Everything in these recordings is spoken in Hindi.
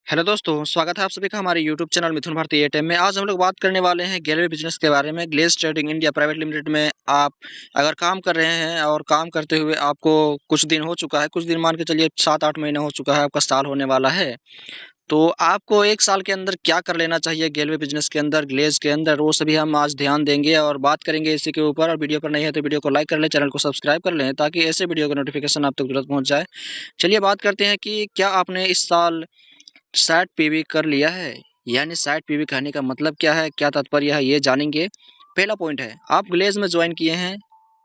हेलो दोस्तों, स्वागत है आप सभी का हमारे यूट्यूब चैनल मिथुन भारती एटीएम में। आज हम लोग बात करने वाले हैं गैलरी बिजनेस के बारे में। Glaze trading India private limited में आप अगर काम कर रहे हैं और काम करते हुए आपको कुछ दिन हो चुका है, कुछ दिन मान के चलिए 7-8 महीने हो चुका है, आपका साल होने वाला है। तो आपको 1 साल के अंदर क्या कर लेना चाहिए गैलरी बिजनेस के अंदर, ग्लेज के अंदर, वो सभी हम आज ध्यान देंगे और बात करेंगे इसी के ऊपर। और वीडियो पर नए हैं तो वीडियो को लाइक कर लें, चैनल को सब्सक्राइब कर लें ताकि ऐसे वीडियो का नोटिफिकेशन आप तक तुरंत पहुँच जाए। चलिए बात करते हैं कि क्या आपने इस साल सैट पीवी कर लिया है? यानी सैट पीवी कहने का मतलब क्या है, क्या तात्पर्य है, ये जानेंगे। पहला पॉइंट है, आप ग्लेज़ में जॉइन किए हैं,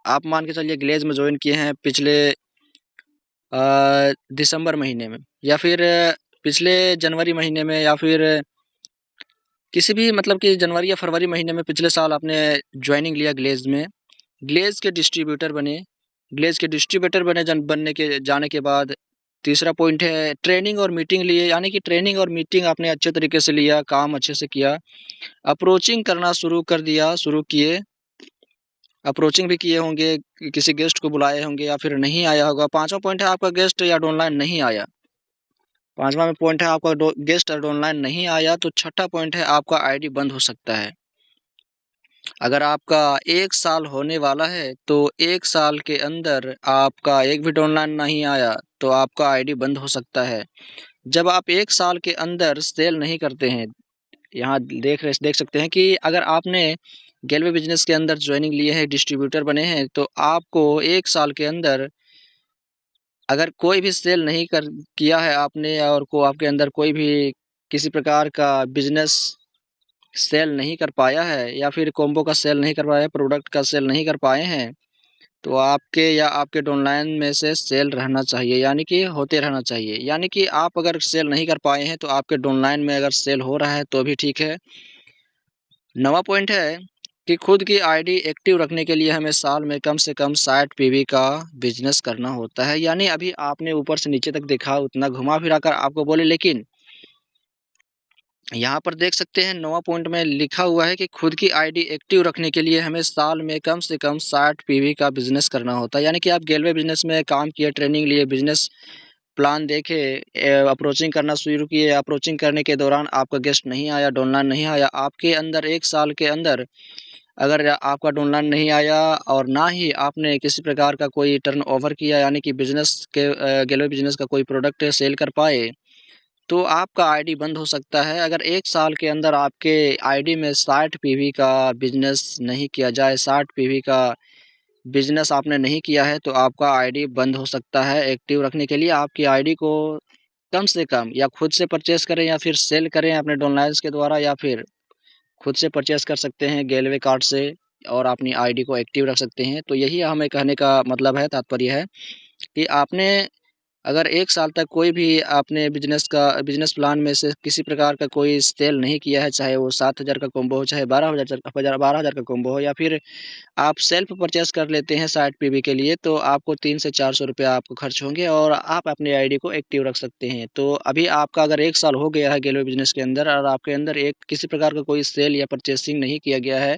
आप मान के चलिए ग्लेज़ में जॉइन किए हैं पिछले दिसंबर महीने में या फिर पिछले जनवरी महीने में या फिर किसी भी मतलब कि जनवरी या फरवरी महीने में पिछले साल आपने जॉइनिंग लिया ग्लेज़ में। ग्लेज़ के डिस्ट्रीब्यूटर बने। ग्लेज़ के डिस्ट्रीब्यूटर बनने के जाने के बाद तीसरा पॉइंट है ट्रेनिंग और मीटिंग लिए, यानी कि ट्रेनिंग और मीटिंग आपने अच्छे तरीके से लिया, काम अच्छे से किया, अप्रोचिंग करना शुरू किए, अप्रोचिंग भी किए होंगे, किसी गेस्ट को बुलाए होंगे या फिर नहीं आया होगा। पाँचवा पॉइंट है आपका गेस्ट या ऑनलाइन नहीं आया। पाँचवा में पॉइंट है आपका गेस्ट और ऑनलाइन नहीं आया। तो छठा पॉइंट है आपका आईडी बंद हो सकता है। अगर आपका 1 साल होने वाला है, तो 1 साल के अंदर आपका एक भी ऑनलाइन नहीं आया, तो आपका आईडी बंद हो सकता है। जब आप 1 साल के अंदर सेल नहीं करते हैं, यहाँ देख सकते हैं कि अगर आपने गैलवे बिज़नेस के अंदर जॉइनिंग लिए है, डिस्ट्रीब्यूटर बने हैं, तो आपको 1 साल के अंदर अगर कोई भी सेल नहीं कर किया है आपने और को आपके अंदर कोई भी किसी प्रकार का बिज़नेस सेल नहीं कर पाया है या फिर कॉम्बो का सेल नहीं कर पाया है, प्रोडक्ट का सेल नहीं कर पाए हैं, तो आपके या आपके डाउनलाइन में से सेल रहना चाहिए, यानी कि होते रहना चाहिए। यानी कि आप अगर सेल नहीं कर पाए हैं, तो आपके डाउनलाइन में अगर सेल हो रहा है, तो भी ठीक है। 9वां पॉइंट है कि खुद की आईडी एक्टिव रखने के लिए हमें साल में कम से कम 60 पीवी का बिज़नेस करना होता है। यानी अभी आपने ऊपर से नीचे तक देखा, उतना घुमा-फिरा कर आपको बोले, लेकिन यहाँ पर देख सकते हैं 9वां पॉइंट में लिखा हुआ है कि खुद की आईडी एक्टिव रखने के लिए हमें साल में कम से कम 60 पीवी का बिज़नेस करना होता है। यानी कि आप गैलवे बिज़नेस में काम किए, ट्रेनिंग लिए, बिज़नेस प्लान देखे, अप्रोचिंग करना शुरू किए, अप्रोचिंग करने के दौरान आपका गेस्ट नहीं आया, डाउनलाइन नहीं आया, आपके अंदर 1 साल के अंदर अगर आपका डाउनलाइन नहीं आया और ना ही आपने किसी प्रकार का कोई टर्नओवर किया, यानी कि बिज़नेस के गैलवे बिज़नेस का कोई प्रोडक्ट सेल कर पाए, तो आपका आईडी बंद हो सकता है। अगर 1 साल के अंदर आपके आईडी में 60 पीवी का बिज़नेस नहीं किया जाए, 60 पीवी का बिज़नेस आपने नहीं किया है, तो आपका आईडी बंद हो सकता है। एक्टिव रखने के लिए आपकी आईडी को कम से कम या खुद से परचेज़ करें या फिर सेल करें अपने डाउनलाइन्स के द्वारा, या फिर खुद से परचेज़ कर सकते हैं गैलवे कार्ड से और अपनी आईडी को एक्टिव रख सकते हैं। तो यही हमें कहने का मतलब है, तात्पर्य है कि आपने अगर 1 साल तक कोई भी आपने बिज़नेस प्लान में से किसी प्रकार का कोई सेल नहीं किया है, चाहे वो 7,000 का कॉम्बो हो, चाहे 12,000 का कॉम्बो हो, या फिर आप सेल्फ परचेज़ कर लेते हैं 60 पीवी के लिए, तो आपको 300 से 400 रुपया आपको खर्च होंगे और आप अपनी आईडी को एक्टिव रख सकते हैं। तो अभी आपका अगर 1 साल हो गया है गैलवे बिज़नेस के अंदर और आपके अंदर एक किसी प्रकार का कोई सेल या परचेसिंग नहीं किया गया है,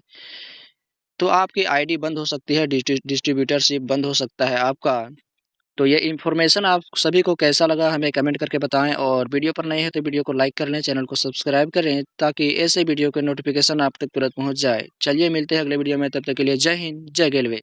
तो आपकी आईडी बंद हो सकती है, डिस्ट्रीब्यूटरशिप बंद हो सकता है आपका। तो ये इन्फॉर्मेशन आप सभी को कैसा लगा हमें कमेंट करके बताएँ, और वीडियो पर नए हैं तो वीडियो को लाइक कर लें, चैनल को सब्सक्राइब करें ताकि ऐसे वीडियो के नोटिफिकेशन आप तक तुरंत पहुँच जाए। चलिए मिलते हैं अगले वीडियो में, तब तक के लिए जय हिंद, जय गेलवे।